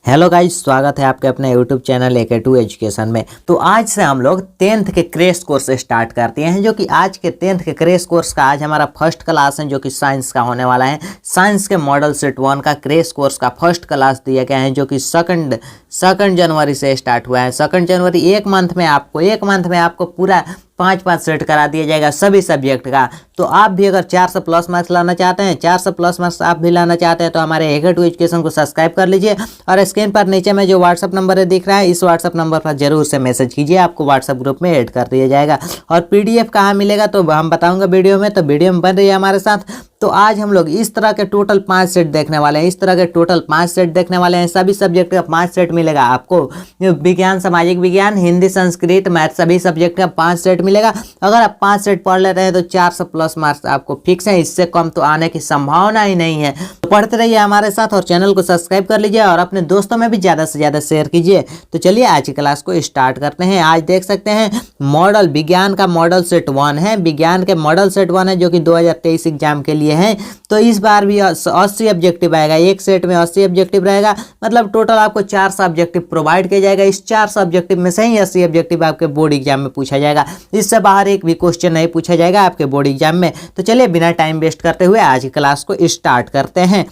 Hello guys, स्वागत है आपके अपने यूट्यूब चैनल AK2 एजुकेशन में। तो आज से हम लोग 10th के क्रैश कोर्स स्टार्ट करते हैं, जो कि आज के 10th के क्रैश कोर्स का आज हमारा फर्स्ट क्लास है, जो कि साइंस का होने वाला है। साइंस के मॉडल सेट 1 का क्रैश कोर्स का फर्स्ट क्लास दिया गया है, जो कि सेकंड जनवरी से स्टार्ट हुआ है। 2 जनवरी एक मंथ में आपको पूरा 5 सेट करा दिया जाएगा सभी सब्जेक्ट का। तो आप भी अगर 400 प्लस मार्क्स लाना चाहते हैं, 400 प्लस मार्क्स आप भी लाना चाहते हैं, तो हमारे AK2 एजुकेशन को सब्सक्राइब कर लीजिए और स्क्रीन पर नीचे में जो व्हाट्सअप नंबर दिख रहा है, इस व्हाट्सअप नंबर पर जरूर से मैसेज कीजिए, आपको व्हाट्सअप ग्रुप में ऐड कर दिया जाएगा। और PDF कहाँ मिलेगा तो हम बताऊंगा वीडियो में, तो वीडियो में बन रही है हमारे साथ। तो आज हम लोग इस तरह के टोटल 5 सेट देखने वाले हैं, सभी सब्जेक्ट का 5 सेट मिलेगा आपको। विज्ञान, सामाजिक विज्ञान, हिंदी, संस्कृत, मैथ, सभी सब्जेक्ट का 5 सेट मिलेगा। अगर आप 5 सेट पढ़ लेते हैं तो 400 प्लस मार्क्स आपको फिक्स है, इससे कम तो आने की संभावना ही नहीं है। तो पढ़ते रहिए हमारे साथ और चैनल को सब्सक्राइब कर लीजिए और अपने दोस्तों में भी ज़्यादा से ज़्यादा शेयर कीजिए। तो चलिए आज की क्लास को स्टार्ट करते हैं। आज देख सकते हैं मॉडल विज्ञान का मॉडल सेट 1 है, विज्ञान के मॉडल सेट 1 है, जो कि 2023 एग्जाम के लिए है। तो इस बार भी 80 ऑब्जेक्टिव आएगा, एक सेट में 80 ऑब्जेक्टिव रहेगा, मतलब टोटल आपको 400 ऑब्जेक्टिव प्रोवाइड किया जाएगा। इस 400 ऑब्जेक्टिव में से ही 80 ऑब्जेक्टिव आपके बोर्ड एग्जाम में पूछा जाएगा, इससे बाहर एक भी क्वेश्चन नहीं पूछा जाएगा आपके बोर्ड एग्जाम में। तो चलिए बिना टाइम वेस्ट करते हुए आज की क्लास को स्टार्ट करते हैं।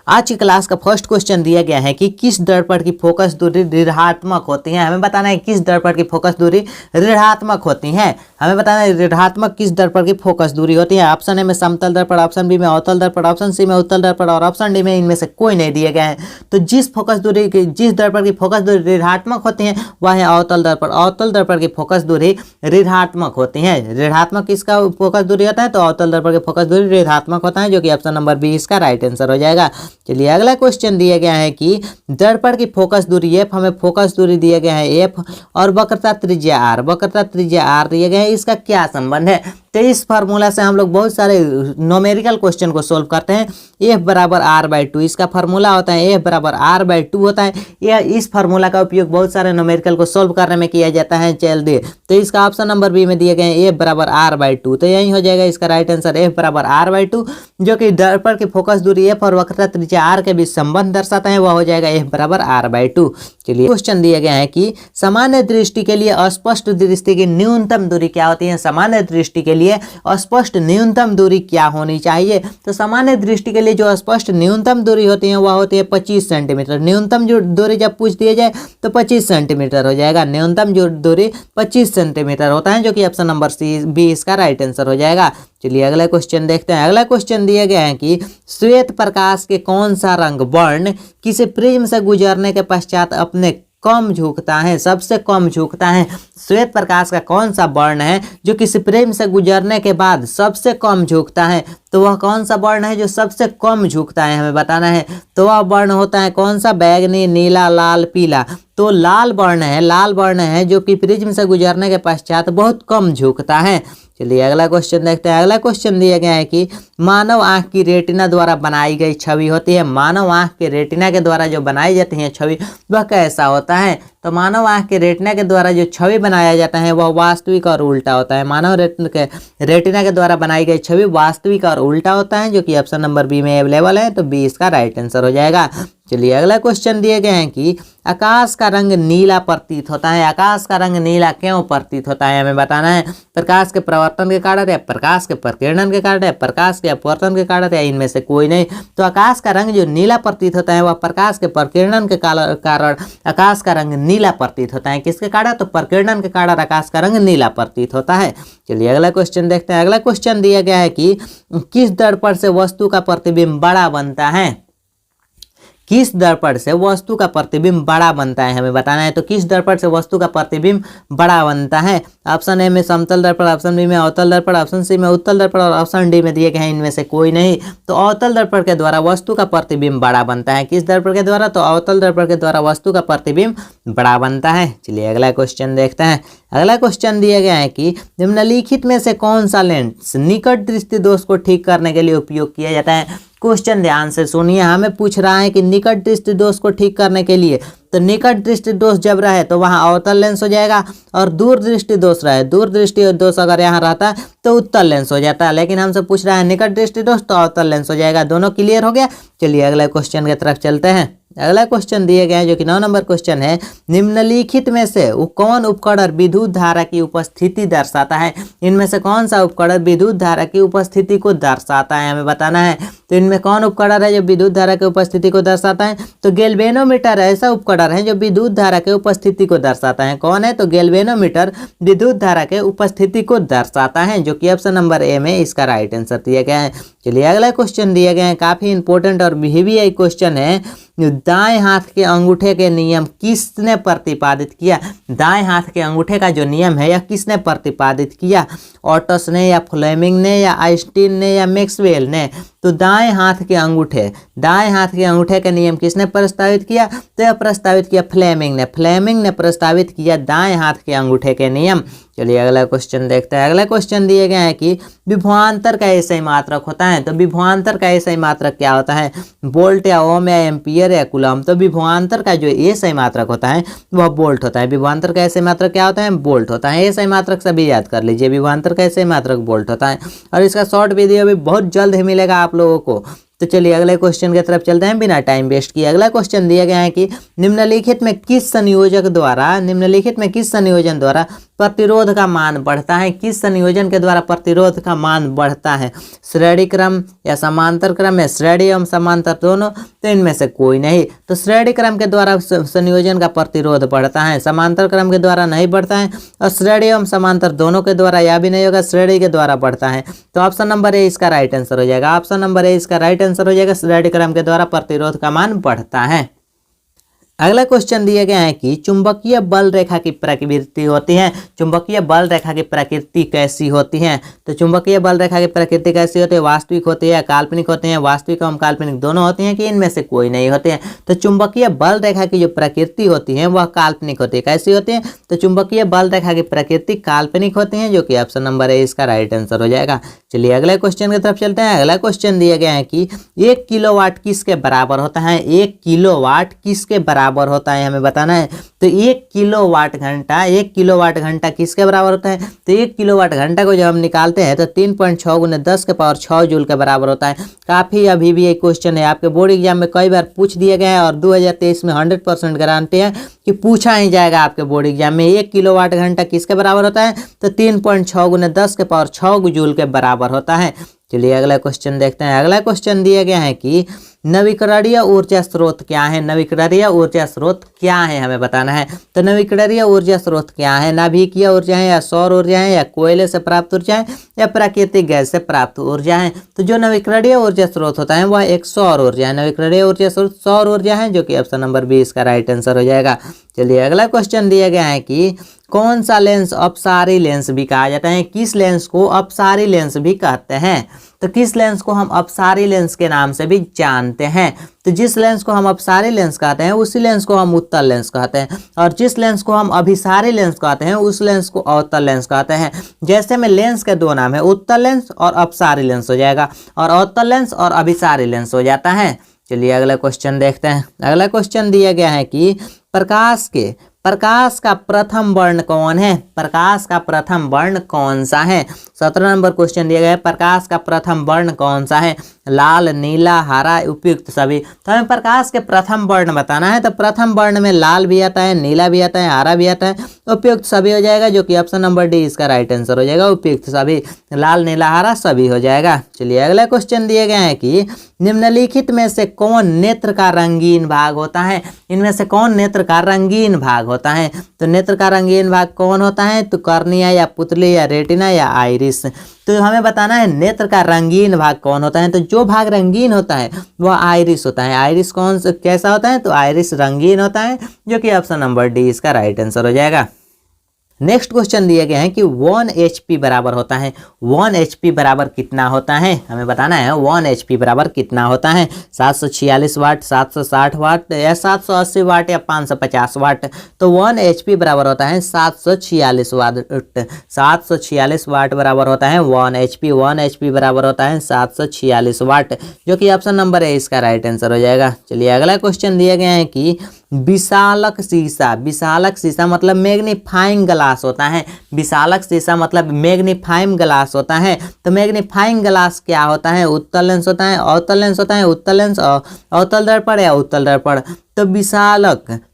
आज की क्लास का फर्स्ट क्वेश्चन दिया गया है कि किस दर्पण की फोकस दूरी ऋणात्मक होती है। हमें बताना है किस दर्पण की फोकस दूरी ऋणात्मक होती है। हमें बताना है ऋणात्मक किस दर्पण की फोकस दूरी होती है। ऑप्शन ए में समतल दर्पण, ऑप्शन बी में अवतल दर्पण, ऑप्शन सी में उत्तल दर्पण और ऑप्शन डी में इनमें से कोई नहीं दिए गए हैं। तो जिस दर्पण की फोकस दूरी ऋणात्मक होती है वह है अवतल दर्पण। अवतल दर्पण की फोकस दूरी ऋणात्मक होती है। ऋणात्मक किसका फोकस दूरी होता है तो अवतल दर्पण की फोकस दूरी ऋणात्मक होता है, जो कि ऑप्शन नंबर बी इसका राइट आंसर हो जाएगा। चलिए अगला क्वेश्चन दिया गया है कि दर्पण की फोकस दूरी F, हमें फोकस दूरी दिया गया है F और वक्रता त्रिज्या R, दिया गया है, इसका क्या संबंध है। तो इस फार्मूला से हम लोग बहुत सारे न्यूमेरिकल क्वेश्चन को सोल्व करते हैं। F बराबर R/2 इसका फार्मूला होता है, F बराबर R/2 होता है। यह इस फार्मूला का उपयोग बहुत सारे न्यूमेरिकल को सोल्व करने में किया जाता है। चलिए तो इसका ऑप्शन नंबर बी में दिए गए हैं F बराबर R/2, तो यही हो जाएगा इसका राइट आंसर F बराबर R/2, जो कि दर्पण की फोकस दूरी F और वक्रता त्रिज्या R के बीच संबंध दर्शाता है, वह हो जाएगा F बराबर R/2। चलिए क्वेश्चन दिया गया है कि सामान्य दृष्टि के लिए अस्पष्ट दृष्टि की न्यूनतम दूरी क्या होती है। सामान्य दृष्टि के लिए अस्पष्ट न्यूनतम दूरी क्या होनी चाहिए। तो सामान्य दृष्टि के लिए जो अस्पष्ट न्यूनतम दूरी होती है वह होती है 25 सेंटीमीटर। न्यूनतम जो दूरी जब पूछ दिया जाए तो 25 सेंटीमीटर हो जाएगा। न्यूनतम जो दूरी 25 सेंटीमीटर होता है, जो कि ऑप्शन नंबर बी इसका राइट आंसर हो जाएगा। चलिए अगला क्वेश्चन देखते हैं। अगला क्वेश्चन दिया गया है कि श्वेत प्रकाश के कौन सा रंग वर्ण किसी प्रिज्म से गुजरने के पश्चात अपने कम झुकता है, सबसे कम झुकता है। श्वेत प्रकाश का कौन सा वर्ण है जो किसी प्रिज्म से गुजरने के बाद सबसे कम झुकता है। तो वह कौन सा वर्ण है जो सबसे कम झुकता है, हमें बताना है। तो वह वर्ण होता है कौन सा, बैगनी, नीला, लाल, पीला। तो लाल वर्ण है जो कि प्रिज्म से गुजरने के पश्चात बहुत कम झुकता है। चलिए अगला क्वेश्चन देखते हैं। अगला क्वेश्चन दिया गया है कि मानव आंख की रेटिना द्वारा बनाई गई छवि होती है। मानव आंख के रेटिना के द्वारा जो बनाई जाती है छवि वह कैसा होता है। तो मानव आंख के रेटिना के द्वारा जो छवि बनाया जाता है वह वास्तविक और उल्टा होता है। मानव रेटिना के द्वारा बनाई गई छवि वास्तविक और उल्टा होता है, जो कि ऑप्शन नंबर बी में अवेलेबल है, तो बी इसका राइट आंसर हो जाएगा। चलिए अगला क्वेश्चन दिए गए हैं कि आकाश का रंग नीला प्रतीत होता है। आकाश का रंग नीला क्यों प्रतीत होता है, हमें बताना है। प्रकाश के परावर्तन के कारण या प्रकाश के प्रकीर्णन के कारण या प्रकाश के अपवर्तन के कारण या इनमें से कोई नहीं। तो आकाश का रंग जो नीला प्रतीत होता है वह प्रकाश के प्रकीर्णन के कारण आकाश का रंग नीला प्रतीत होता है। किसके कारण, तो प्रकीर्णन के कारण आकाश का रंग नीला प्रतीत होता है। चलिए अगला क्वेश्चन देखते हैं। अगला क्वेश्चन दिया गया है कि किस दर्पण से वस्तु का प्रतिबिंब बड़ा बनता है। किस दर्पण से वस्तु का प्रतिबिंब बड़ा बनता है, हमें बताना है। तो किस दर्पण से वस्तु का प्रतिबिंब बड़ा बनता है। ऑप्शन ए में समतल दर्पण, ऑप्शन बी में अवतल दर्पण, ऑप्शन सी में उत्तल दर्पण और ऑप्शन डी में दिए गए हैं इनमें से कोई नहीं। तो अवतल दर्पण के द्वारा वस्तु का प्रतिबिंब बड़ा बनता है। किस दर्पण के द्वारा, तो अवतल दर्पण के द्वारा वस्तु का प्रतिबिंब बड़ा बनता है। चलिए अगला क्वेश्चन देखते हैं। अगला क्वेश्चन दिया गया है कि निम्नलिखित में से कौन सा लेंस निकट दृष्टि दोष को ठीक करने के लिए उपयोग किया जाता है। क्वेश्चन ध्यान से सुनिए, हमें पूछ रहा है कि निकट दृष्टि दोष को ठीक करने के लिए, तो निकट दृष्टि दोष जब रहे तो वहाँ अवतल लेंस हो जाएगा, और दूर दृष्टि दोष रहे, दूर दृष्टि दोष अगर यहाँ रहता है तो उत्तल लेंस हो जाता है। लेकिन हमसे पूछ रहा है निकट दृष्टि दोष, तो अवतल लेंस हो जाएगा। दोनों क्लियर हो गया। चलिए अगले क्वेश्चन की तरफ चलते हैं। अगला क्वेश्चन दिए गए हैं जो कि 9 नंबर क्वेश्चन है, निम्नलिखित में से कौन उपकरण विद्युत धारा की उपस्थिति दर्शाता है। इनमें से कौन सा उपकरण विद्युत धारा की उपस्थिति को दर्शाता है, हमें बताना है। तो इनमें कौन उपकरण है जो विद्युत धारा की उपस्थिति को दर्शाता है। तो गैल्वेनोमीटर ऐसा उपकरण है जो विद्युत धारा के उपस्थिति को दर्शाता है। कौन है, तो गैल्वेनोमीटर विद्युत धारा के उपस्थिति को दर्शाता है, जो कि ऑप्शन नंबर ए में इसका राइट आंसर दिया गया है। चलिए अगला क्वेश्चन दिए गए हैं, काफी इंपॉर्टेंट और वीवीआई क्वेश्चन है, दाएं हाथ के अंगूठे के नियम किसने प्रतिपादित किया। दाएं हाथ के अंगूठे का जो नियम है यह किसने प्रतिपादित किया, ऑटस ने या फ्लेमिंग ने या आइंस्टीन ने या मैक्सवेल ने। तो दाएं हाथ के अंगूठे के नियम किसने प्रस्तावित किया, तो यह प्रस्तावित किया फ्लेमिंग ने प्रस्तावित किया दाएं हाथ के अंगूठे के नियम। चलिए अगला क्वेश्चन देखते हैं। अगला क्वेश्चन दिए गए हैं कि विभवांतर का एसआई मात्रक होता है। तो विभवांतर का एसआई मात्रक क्या होता है, वोल्ट या ओम या एम्पियर या कूलम। तो विभवांतर का जो एसआई मात्रक होता है वह वोल्ट होता है। विभवांतर का एसआई मात्रक क्या होता है, वोल्ट होता है। एसआई मात्रक सभी याद कर लीजिए, विभवांतर का एसआई मात्रक वोल्ट होता है। और इसका शॉर्ट वीडियो भी बहुत जल्द ही मिलेगा आप लोगों को। तो चलिए अगले क्वेश्चन की तरफ चलते हैं बिना टाइम वेस्ट किए। अगला क्वेश्चन दिया गया है कि निम्नलिखित में किस संयोजन द्वारा प्रतिरोध का मान बढ़ता है। किस संयोजन के द्वारा प्रतिरोध का मान बढ़ता है, श्रेणी क्रम या समांतर क्रम या श्रेणी एवं समांतर दोनों। तो इनमें से कोई नहीं। तो श्रेणी क्रम के द्वारा संयोजन का प्रतिरोध बढ़ता है, समांतर क्रम के द्वारा नहीं बढ़ता है, और श्रेणी एवं समांतर दोनों के द्वारा यह भी नहीं होगा, श्रेणी के द्वारा बढ़ता है। तो ऑप्शन नंबर ए इसका राइट आंसर हो जाएगा। ऑप्शन नंबर ए इसका राइट आंसर हो जाएगा, श्रेणी क्रम के द्वारा प्रतिरोध का मान बढ़ता है। अगला क्वेश्चन दिया गया है कि चुंबकीय बल रेखा की प्रकृति होती है। चुंबकीय बल रेखा की प्रकृति कैसी होती है। तो चुंबकीय बल रेखा की प्रकृति कैसी होती है, वास्तविक होती है, काल्पनिक होते हैं, वास्तविक एवं काल्पनिक दोनों होती हैं कि इनमें से कोई नहीं होते हैं। तो चुंबकीय बल रेखा की जो प्रकृति होती है वह काल्पनिक होती है। कैसी होती है, तो चुंबकीय बल रेखा की प्रकृति काल्पनिक होती है, जो कि ऑप्शन नंबर ए इसका राइट आंसर हो जाएगा। चलिए अगले क्वेश्चन की तरफ चलते हैं। अगला क्वेश्चन दिया गया है कि 1 किलोवाट किसके बराबर होता है। 1 किलोवाट किसके बराबर होता है, हमें बताना है। तो 1 किलोवाट घंटा किसके बराबर होता है। तो 1 किलोवाट घंटा को जब हम निकालते हैं तो 3.6 × 10⁻6 जूल के बराबर होता है। काफी अभी भी एक क्वेश्चन है, आपके बोर्ड एग्जाम में कई बार पूछ दिया गया है और 2023 में 100% गारंटी है कि पूछा ही जाएगा आपके बोर्ड एग्जाम में। 1 किलोवाट घंटा किसके बराबर होता है, तो 3.6 × 10⁻6 जूल के बराबर होता है। चलिए अगला क्वेश्चन देखते हैं। अगला क्वेश्चन दिया गया है कि नवीकरणीय ऊर्जा स्रोत क्या है। नवीकरणीय ऊर्जा स्रोत क्या है, हमें बताना है। तो नवीकरणीय ऊर्जा स्रोत क्या है, नाभिकीय ऊर्जा है या सौर ऊर्जा है या कोयले से प्राप्त ऊर्जा है या प्राकृतिक गैस से प्राप्त ऊर्जा है। तो जो नवीकरणीय ऊर्जा स्रोत होता है वह एक सौर ऊर्जा है। नवीकरणीय ऊर्जा स्रोत सौर ऊर्जा है, जो कि ऑप्शन नंबर बी इसका राइट आंसर हो जाएगा। चलिए अगला क्वेश्चन दिया गया है कि कौन सा लेंस अपसारी लेंस भी कहा जाता है। किस लेंस को अपसारी लेंस भी कहते हैं। तो किस लेंस को हम अपसारी लेंस के नाम से भी जानते हैं। तो जिस लेंस को हम अपसारी लेंस कहते हैं उसी लेंस को हम उत्तल लेंस कहते हैं, और जिस लेंस को हम अभिसारी लेंस कहते हैं उस लेंस को अवतल लेंस कहते हैं। जैसे में लेंस के दो नाम है, उत्तल लेंस और अपसारी लेंस हो जाएगा, और अवतल लेंस और अभिसारी लेंस हो जाता है। चलिए अगला क्वेश्चन देखते हैं। अगला क्वेश्चन दिया गया है कि प्रकाश का प्रथम वर्ण कौन है। प्रकाश का प्रथम वर्ण कौन सा है। 17 नंबर क्वेश्चन दिया गया है, प्रकाश का प्रथम वर्ण कौन सा है। लाल, नीला, हरा, उपयुक्त सभी। तो हमें प्रकाश के प्रथम वर्ण बताना है। तो प्रथम वर्ण में लाल भी आता है, नीला भी आता है, हरा भी आता है, उपयुक्त सभी हो जाएगा, जो कि ऑप्शन नंबर डी इसका राइट आंसर हो जाएगा। उपयुक्त सभी, लाल, नीला, हरा सभी हो जाएगा। चलिए अगला क्वेश्चन दिए गए हैं कि निम्नलिखित में से कौन नेत्र का रंगीन भाग होता है। इनमें से कौन नेत्र का रंगीन भाग होता है। तो नेत्र का रंगीन भाग कौन होता है, तो कर्निया या पुतली या रेटिना या आइरिस। तो हमें बताना है नेत्र का रंगीन भाग कौन होता है। तो जो भाग रंगीन होता है वह आइरिस होता है। आइरिस कौन सा कैसा होता है, तो आइरिस रंगीन होता है, जो कि ऑप्शन नंबर डी इसका राइट आंसर हो जाएगा। नेक्स्ट क्वेश्चन दिए गए हैं कि 1 HP बराबर होता है। 1 HP बराबर कितना होता है, हमें बताना है। 1 HP बराबर कितना होता है, 746 वाट, 760 वाट या 780 वाट या 550 वाट। तो 1 HP बराबर होता है 746 वाट। 746 वाट बराबर होता है 1 HP। 1 HP बराबर होता है 746 वाट, जो कि ऑप्शन नंबर है इसका राइट आंसर हो जाएगा। चलिए अगला क्वेश्चन दिए गए हैं कि विशालक शीशा, विशालक शीशा मतलब मैग्नीफाइंग ग्लास होता है। विशालक शीशा मतलब मैग्नीफाइंग ग्लास होता है। तो मैग्नीफाइंग ग्लास क्या होता है? उत्तल लेंस होता है, अवतल लेंस होता है, उत्तल लेंस, अवतल दर्पण या उत्तल दर्पण। तो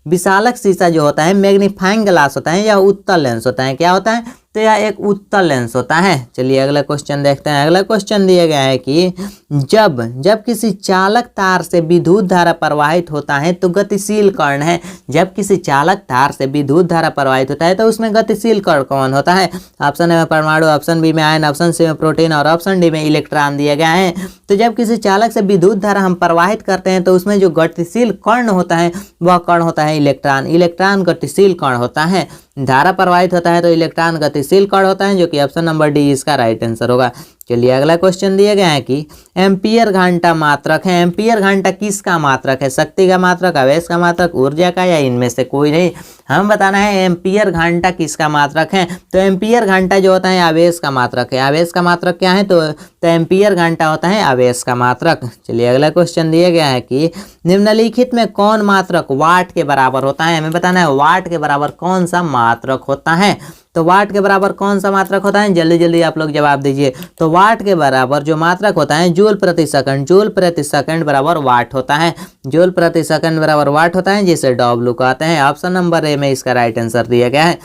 विशालक शीशा जो होता है मैग्नीफाइंग ग्लास होता है या उत्तल लेंस होता है। क्या होता है? तो यह एक उत्तल लेंस होता है। चलिए अगला क्वेश्चन देखते हैं। अगला क्वेश्चन दिया गया है कि जब किसी चालक तार से विद्युत धारा प्रवाहित होता है तो गतिशील कण है। जब किसी चालक तार से विद्युत धारा प्रवाहित होता है तो उसमें गतिशील कण कौन होता है? ऑप्शन ए में परमाणु, ऑप्शन बी में आयन, ऑप्शन सी में प्रोटीन और ऑप्शन डी में इलेक्ट्रॉन दिए गए हैं। तो जब किसी चालक से विद्युत धारा हम प्रवाहित करते हैं तो उसमें जो गतिशील कण होता है वह कण होता है इलेक्ट्रॉन। इलेक्ट्रॉन गतिशील कण होता है। धारा प्रवाहित होता है तो इलेक्ट्रॉन गतिशील कण होता है, जो कि ऑप्शन नंबर डी इसका राइट आंसर होगा। चलिए अगला क्वेश्चन दिया गया है कि एम्पियर घंटा मात्रक है। एम्पियर घंटा किसका मात्रक है? शक्ति का मात्रक, आवेश का मात्रक, ऊर्जा का, या इनमें से कोई नहीं। हम बताना है एम्पियर घंटा किसका मात्रक है। तो एम्पियर घंटा जो होता है आवेश का मात्रक है। आवेश का मात्रक क्या है? तो एम्पियर घंटा होता है आवेश का मात्रक। चलिए अगला क्वेश्चन दिया गया है कि निम्नलिखित में कौन मात्रक वाट के बराबर होता है? हमें बताना है वाट के बराबर कौन सा मात्रक होता है। तो वाट के बराबर कौन सा मात्रक होता है? जल्दी जल्दी आप लोग जवाब दीजिए। तो वाट के बराबर जो मात्रक होता है जूल प्रति सेकंड। जूल प्रति सेकंड बराबर वाट होता है। जूल प्रति सेकंड बराबर वाट होता है, जिसे डब्ल्यू कहते हैं। ऑप्शन नंबर ए में इसका राइट आंसर दिया गया है।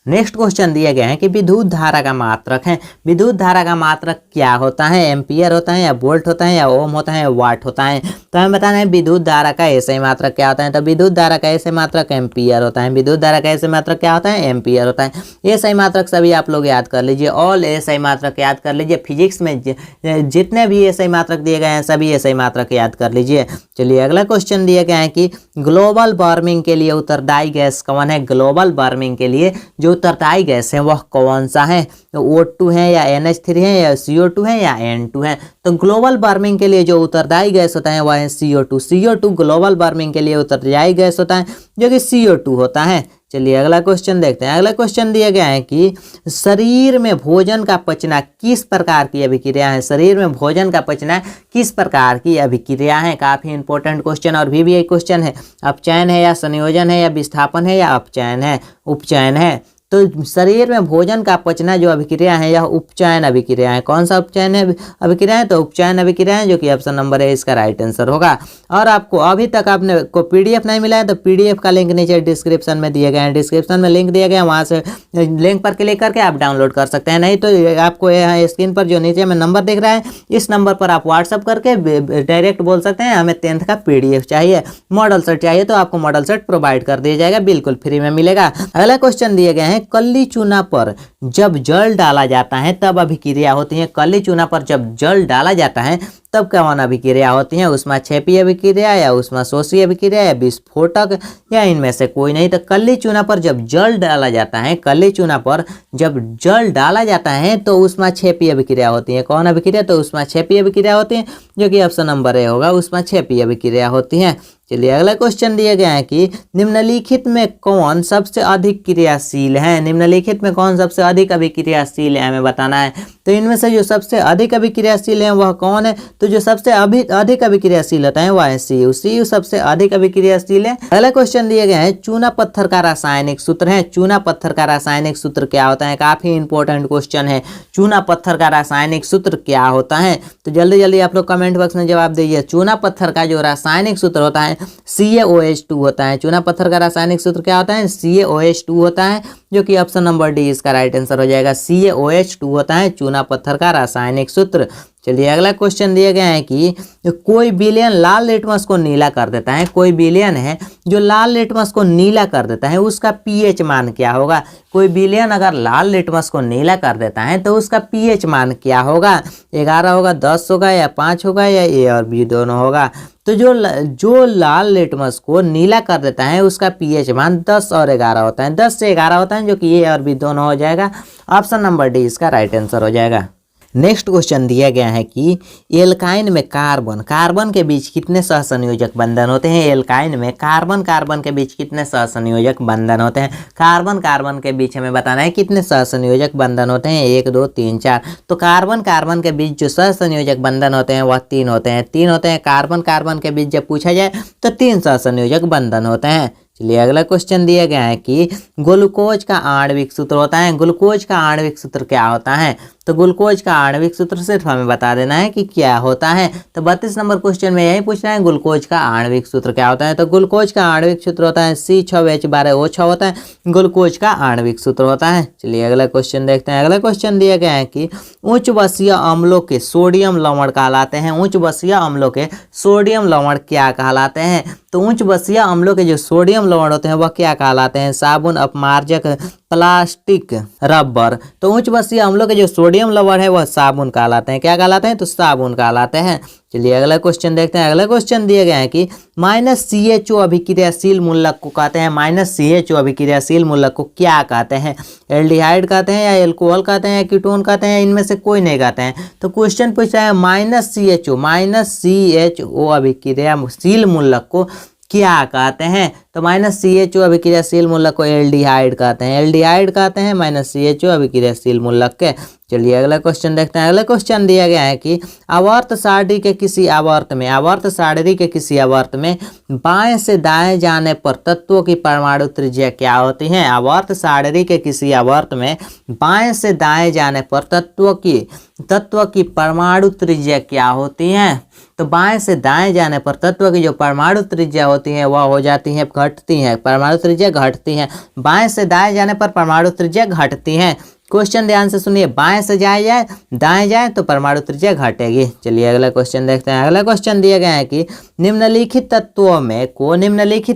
नेक्स्ट क्वेश्चन दिया गया है कि विद्युत धारा का मात्रक है। विद्युत धारा का मात्रक क्या होता है? एम्पियर होता है या वोल्ट होता है या ओम होता है या वाट होता है। तो हमें बताना है विद्युत धारा का ऐसे मात्रक क्या होता है। तो विद्युत धारा का ऐसे मात्रक एम्पियर होता है। विद्युत धारा का ऐसे मात्रक क्या होता है? एम्पियर होता है। ये सही मात्रक सभी आप लोग याद कर लीजिए। ऑल ए सही मात्रक याद कर लीजिए। फिजिक्स में जितने भी ये सही मात्रक दिए गए हैं सभी ये सही मात्रक याद कर लीजिए। चलिए अगला क्वेश्चन दिया गया है कि ग्लोबल वार्मिंग के लिए उत्तरदायी गैस कौन है? ग्लोबल वार्मिंग के लिए जो उत्तरदायी गैस है वह कौन सा है? तो O2 है या NH3 है या CO2 है या N2 है। तो ग्लोबल वार्मिंग के लिए जो उत्तरदायी गैस होता है वह है CO2। CO2 ग्लोबल वार्मिंग के लिए उत्तरदायी गैस होता है, जो कि CO2 होता है। चलिए अगला क्वेश्चन देखते हैं। अगला क्वेश्चन दिया गया है कि शरीर में भोजन का पचना किस प्रकार की अभिक्रिया है? शरीर में भोजन का पचना किस प्रकार की अभिक्रिया है? काफी इंपॉर्टेंट क्वेश्चन और भी एक क्वेश्चन है। अपचयन है या संयोजन है या विस्थापन है या अपचयन है? उपचयन है। तो शरीर में भोजन का पचना जो अभिक्रिया है यह उपचयन अभिक्रिया है। कौन सा उपचयन अभिक्रिया है? तो उपचयन अभिक्रिया है, जो कि ऑप्शन नंबर है इसका राइट आंसर होगा। और आपको अभी तक आपने को पीडीएफ नहीं मिला है तो पीडीएफ का लिंक नीचे डिस्क्रिप्शन में दिए गए हैं। डिस्क्रिप्शन में लिंक दिया गया है, वहाँ से लिंक पर क्लिक करके आप डाउनलोड कर सकते हैं। नहीं तो आपको यहाँ स्क्रीन पर जो नीचे में नंबर दिख रहा है इस नंबर पर आप व्हाट्सअप करके डायरेक्ट बोल सकते हैं हमें 10th का पीडीएफ चाहिए, मॉडल सेट चाहिए, तो आपको मॉडल सेट प्रोवाइड कर दिया जाएगा, बिल्कुल फ्री में मिलेगा। अगला क्वेश्चन दिए गए हैं कल्ली चूना पर जब जल डाला जाता है तब अभिक्रिया होती है। कल्ली चूना पर जब जल डाला जाता है तब कौन अभिक्रिया होती है? ऊष्माक्षेपीय अभिक्रिया या ऊष्माशोषी अभिक्रिया या विस्फोटक या इनमें से कोई नहीं। तो कल्ली चूना पर जब जल डाला जाता है, कल्ली चूना पर जब जल डाला जाता है तो ऊष्माक्षेपीय अभिक्रिया होती है। कौन अभिक्रिया? तो ऊष्माक्षेपीय अभिक्रिया होती है, जो कि ऑप्शन नंबर ए होगा, ऊष्माक्षेपीय अभिक्रिया होती है। चलिए अगला क्वेश्चन दिया गया है कि निम्नलिखित में कौन सबसे अधिक क्रियाशील है? निम्नलिखित में कौन सबसे अधिक अभिक्रियाशील है हमें बताना है। तो इनमें से जो सबसे अधिक अभिक्रियाशील है वह कौन है? तो जो सबसे अधिक अभिक्रियाशील होता है वह है CU। CU सबसे अधिक अभिक्रियाशील है। अगला क्वेश्चन दिया गया है चूना पत्थर का रासायनिक सूत्र है। चूना पत्थर का रासायनिक सूत्र क्या होता है? काफी इंपॉर्टेंट क्वेश्चन है। चूना पत्थर का रासायनिक सूत्र क्या होता है? तो जल्दी जल्दी आप लोग कमेंट बॉक्स में जवाब दीजिए। चूना पत्थर का जो रासायनिक सूत्र होता है CaOH2 होता है। चूना पत्थर का रासायनिक सूत्र क्या होता है? CaOH2 होता है, जो कि ऑप्शन नंबर डी इसका राइट आंसर हो जाएगा। CaOH2 होता है चूना पत्थर का रासायनिक सूत्र। चलिए अगला क्वेश्चन दिया गया है कि कोई विलयन लाल लिटमस को नीला कर देता है। कोई विलयन है जो लाल लिटमस को नीला कर देता है, उसका पीएच मान क्या होगा? कोई विलयन अगर लाल लिटमस को नीला कर देता है तो उसका पीएच मान क्या होगा? 11 होगा, 10 होगा या 5 होगा या ए और बी दोनों होगा। तो जो लाल लिटमस को नीला कर देता है उसका पीएच मान 10 और 11 होता है। 10 से 11 होता है, जो कि ए और बी दोनों हो जाएगा। ऑप्शन नंबर डी इसका राइट आंसर हो जाएगा। नेक्स्ट क्वेश्चन दिया गया है कि एल्काइन में कार्बन के बीच कितने सहसंयोजक बंधन होते हैं। एल्काइन में कार्बन के बीच कितने सहसंयोजक बंधन होते हैं। कार्बन के बीच हमें बताना है कितने सहसंयोजक बंधन होते हैं, 1 2 3 4। तो कार्बन के बीच जो सहसंयोजक बंधन होते हैं वह 3 होते हैं। कार्बन के बीच जब पूछा जाए तो 3 सहसंयोजक बंधन होते हैं। चलिए अगला क्वेश्चन दिया गया है कि ग्लूकोज का आणविक सूत्र होता है। ग्लूकोज का आणविक सूत्र क्या होता है। तो ग्लूकोज का आणविक सूत्र सिर्फ हमें बता देना है कि क्या होता है। तो 32 नंबर क्वेश्चन में यही पूछना है ग्लूकोज का आणविक सूत्र क्या होता है। तो ग्लूकोज का आणविक सूत्र होता है C6H12O6 होता है, ग्लूकोज का आणविक सूत्र होता है। चलिए अगला क्वेश्चन देखते हैं। अगला क्वेश्चन दिया गया है कि उच्च बसीय अम्लों के सोडियम लवण कहलाते हैं। उच्च बसीय अम्लों के सोडियम लवण क्या कहलाते हैं। तो उच्च बसीय अम्लों के जो सोडियम लवण होते हैं वह क्या कहलाते हैं। साबुन, अपमार्जक, प्लास्टिक, रबर। तो उच्च बसीय अम्लों के जो सोडियम लवण है वह साबुन कहलाते हैं। क्या कहलाते हैं। तो साबुन कहलाते हैं। चलिए अगला क्वेश्चन देखते हैं। अगला क्वेश्चन दिया गया है कि -CHO अभिक्रियाशील मूलक को कहते हैं। -CHO अभिक्रियाशील मूलक को क्या कहते हैं। एल्डिहाइड कहते हैं या एल्कोहल कहते हैं या कीटोन कहते हैं, इनमें से कोई नहीं कहते हैं। तो क्वेश्चन पूछा है -CHO अभिक्रियाशील मूलक को क्या कहते हैं। तो -CHO अभिक्रियाशील मूलक को एल्डिहाइड कहते हैं। -CHO अभिक्रियाशील मूलक के। चलिए अगला क्वेश्चन देखते हैं। अगला क्वेश्चन दिया गया है कि आवर्त सारणी के किसी आवर्त में बाएं से दाएं जाने पर तत्वों की परमाणु त्रिज्या क्या होती है। आवर्त सारणी के किसी आवर्त में बाएं से दाएं जाने पर तत्व की परमाणु त्रिज्या क्या होती है। तो बाएं से दाएं जाने पर तत्व की जो परमाणु त्रिज्या होती है वह हो जाती है घटती है, परमाणु त्रिज्या घटती है। बाएं से दाएं जाने पर परमाणु त्रिज्या घटती है। क्वेश्चन ध्यान से सुनिए, बाएं से जाए दाएं जाए तो परमाणु त्रिज्या घटेगी। चलिए अगला क्वेश्चन देखते हैं। अगला क्वेश्चन दिया गया है कि निम्नलिखित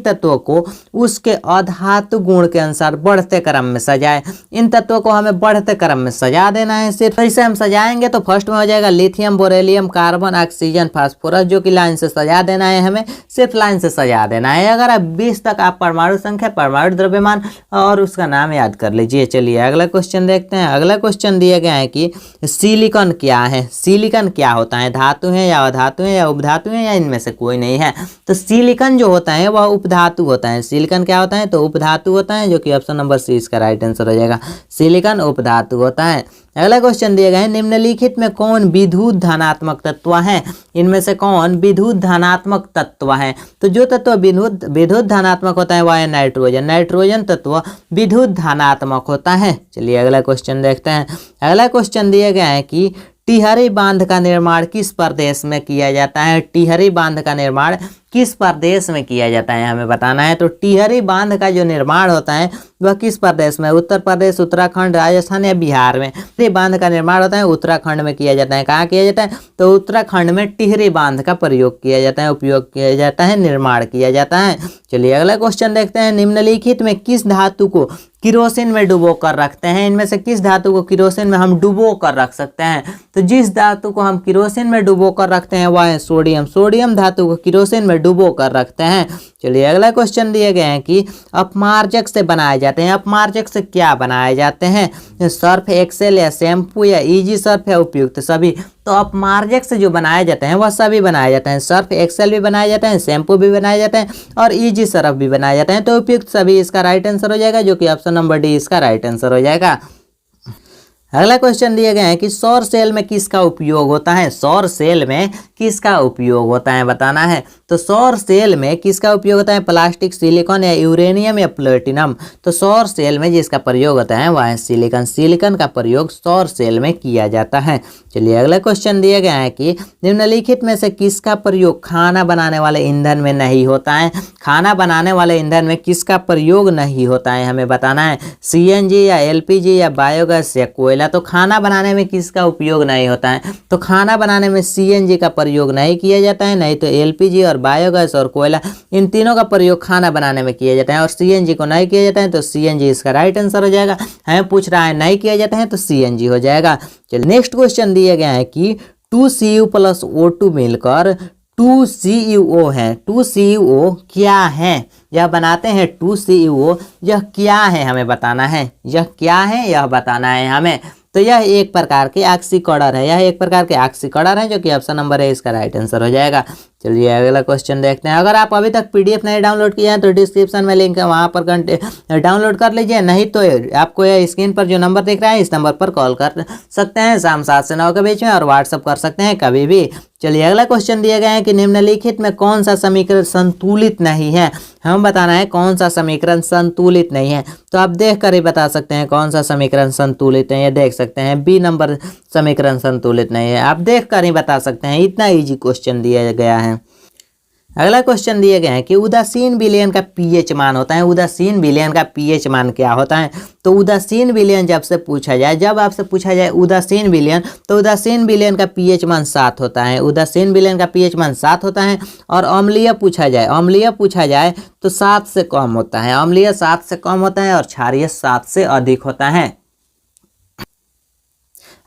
तत्वों को उसके अधातु गुण के अनुसार बढ़ते क्रम में सजाए। इन तत्वों को हमें बढ़ते क्रम में सजा देना है। सिर्फ ऐसे हम सजाएंगे तो फर्स्ट में हो जाएगा लिथियम, बोरेलियम, कार्बन, ऑक्सीजन, फास्फोरस, जो कि लाइन से सजा देना है, हमें सिर्फ लाइन से सजा देना है। अगर आप 20 तक आप परमाणु संख्या, परमाणु द्रव्यमान और उसका नाम याद कर लीजिए। चलिए अगला क्वेश्चन देखते हैं। अगला क्वेश्चन दिया गया है कि सिलिकॉन क्या है। सिलिकॉन क्या होता है। धातु है या अधातु है या उपधातु है या इनमें से कोई नहीं है। तो सिलिकॉन जो होता है वह उपधातु होता है। सिलिकॉन क्या होता है। तो उपधातु होता है, जो कि ऑप्शन नंबर सी इसका राइट आंसर हो जाएगा। सिलिकॉन उपधातु होता है। अगला क्वेश्चन दिया गया है निम्नलिखित में कौन विद्युत धनात्मक तत्व है। इनमें से कौन विद्युत धनात्मक तत्व है। तो जो तत्व विद्युत धनात्मक होता है वह है नाइट्रोजन। नाइट्रोजन तत्व विद्युत धनात्मक होता है। चलिए अगला क्वेश्चन देखते हैं। अगला क्वेश्चन दिया गया है कि टिहरी बांध का निर्माण किस प्रदेश में किया जाता है। टिहरी बांध का निर्माण किस प्रदेश में किया जाता है हमें बताना है। तो टिहरी बांध का जो निर्माण होता है वह किस प्रदेश में, उत्तर प्रदेश, उत्तराखंड, राजस्थान या बिहार में। टिहरी बांध का निर्माण होता है उत्तराखंड में किया जाता है। कहाँ किया जाता है। तो उत्तराखंड में टिहरी बांध का प्रयोग किया जाता है, उपयोग किया जाता है, निर्माण किया जाता है। चलिए अगला क्वेश्चन देखते हैं। निम्नलिखित में किस धातु को किरोसिन में डुबो कर रखते हैं। इनमें से किस धातु को किरोसिन में हम डुबो कर रख सकते हैं। तो जिस धातु को हम किरोसिन में डुबो कर रखते हैं वह है सोडियम। सोडियम धातु को किरोसिन में डुबो कर रखते हैं। चलिए अगला क्वेश्चन दिए गए हैं कि अपमार्जक से बनाए जाते हैं। अपमार्जक से क्या बनाए जाते हैं। सर्फ एक्सेल या शैम्पू या इजी सर्फ या उपयुक्त सभी। तो अपमार्जक से जो बनाए जाते हैं वह सभी बनाए जाते हैं। सर्फ एक्सेल भी बनाए जाते हैं, शैम्पू भी बनाए जाते हैं और इजी सर्फ भी बनाए जाते हैं। तो उपयुक्त सभी इसका राइट आंसर हो जाएगा, जो कि ऑप्शन नंबर डी इसका राइट आंसर हो जाएगा। अगला क्वेश्चन दिया गया है कि सौर सेल में किसका उपयोग होता है। सौर सेल में किसका उपयोग होता है बताना है। तो सौर सेल में किसका उपयोग होता है। प्लास्टिक, सिलिकॉन या यूरेनियम या प्लेटिनम। तो सौर सेल में जिसका प्रयोग होता है वह है सिलिकॉन। सिलिकॉन का प्रयोग सौर सेल में किया जाता है। चलिए अगला क्वेश्चन दिया गया है कि निम्नलिखित में से किसका प्रयोग खाना बनाने वाले ईंधन में नहीं होता है। खाना बनाने वाले ईंधन में किसका प्रयोग नहीं होता है हमें बताना है। CNG या LPG या बायोगैस या कोयला। तो खाना बनाने में किसका उपयोग नहीं होता है। तो खाना बनाने में CNG का प्रयोग नहीं किया जाता है, नहीं तो LPG और बायोगैस और कोयला, इन तीनों का प्रयोग खाना बनाने में किया जाता है। और CNG को नहीं किया जाता है तो CNG इसका राइट आंसर हो जाएगा। हमें पूछ रहा है नहीं किया जाता है तो CNG हो जाएगा। चलिए नेक्स्ट क्वेश्चन दिया गया है कि 2Cu + O2 मिलकर 2CuO है। 2CuO क्या है। यह बनाते हैं 2CuO। यह क्या है हमें बताना है। यह क्या है यह बताना है हमें। तो यह एक प्रकार के ऑक्सीकॉर्डर है, यह एक प्रकार के ऑक्सीकॉर्डर है, जो कि ऑप्शन नंबर है इसका राइट आंसर हो जाएगा। चलिए अगला क्वेश्चन देखते हैं। अगर आप अभी तक पीडीएफ नहीं डाउनलोड किए हैं तो डिस्क्रिप्शन में लिंक है, वहां पर डाउनलोड कर लीजिए, नहीं तो आपको यह स्क्रीन पर जो नंबर दिख रहा है इस नंबर पर कॉल कर सकते हैं शाम 7 से 9 के बीच में, और व्हाट्सअप कर सकते हैं कभी भी। चलिए अगला क्वेश्चन दिया गया है कि निम्नलिखित में कौन सा समीकरण संतुलित नहीं है। हम बताना है कौन सा समीकरण संतुलित नहीं है, तो आप देख कर ही बता सकते हैं कौन सा समीकरण संतुलित है। ये देख सकते हैं बी नंबर समीकरण संतुलित नहीं है, आप देख कर ही बता सकते हैं, इतना इजी क्वेश्चन दिया गया है। अगला क्वेश्चन दिया गया है कि उदासीन विलयन का पीएच मान होता है। उदासीन विलयन का पीएच मान क्या होता है? तो उदासीन विलयन जब आपसे पूछा जाए उदासीन विलयन, तो उदासीन विलयन का पीएच मान 7 होता है। उदासीन विलयन का पीएच मान 7 होता है। और अम्लीय पूछा जाए तो 7 से कम होता है। अम्लीय 7 से कम होता है और क्षारीय 7 से अधिक होता है।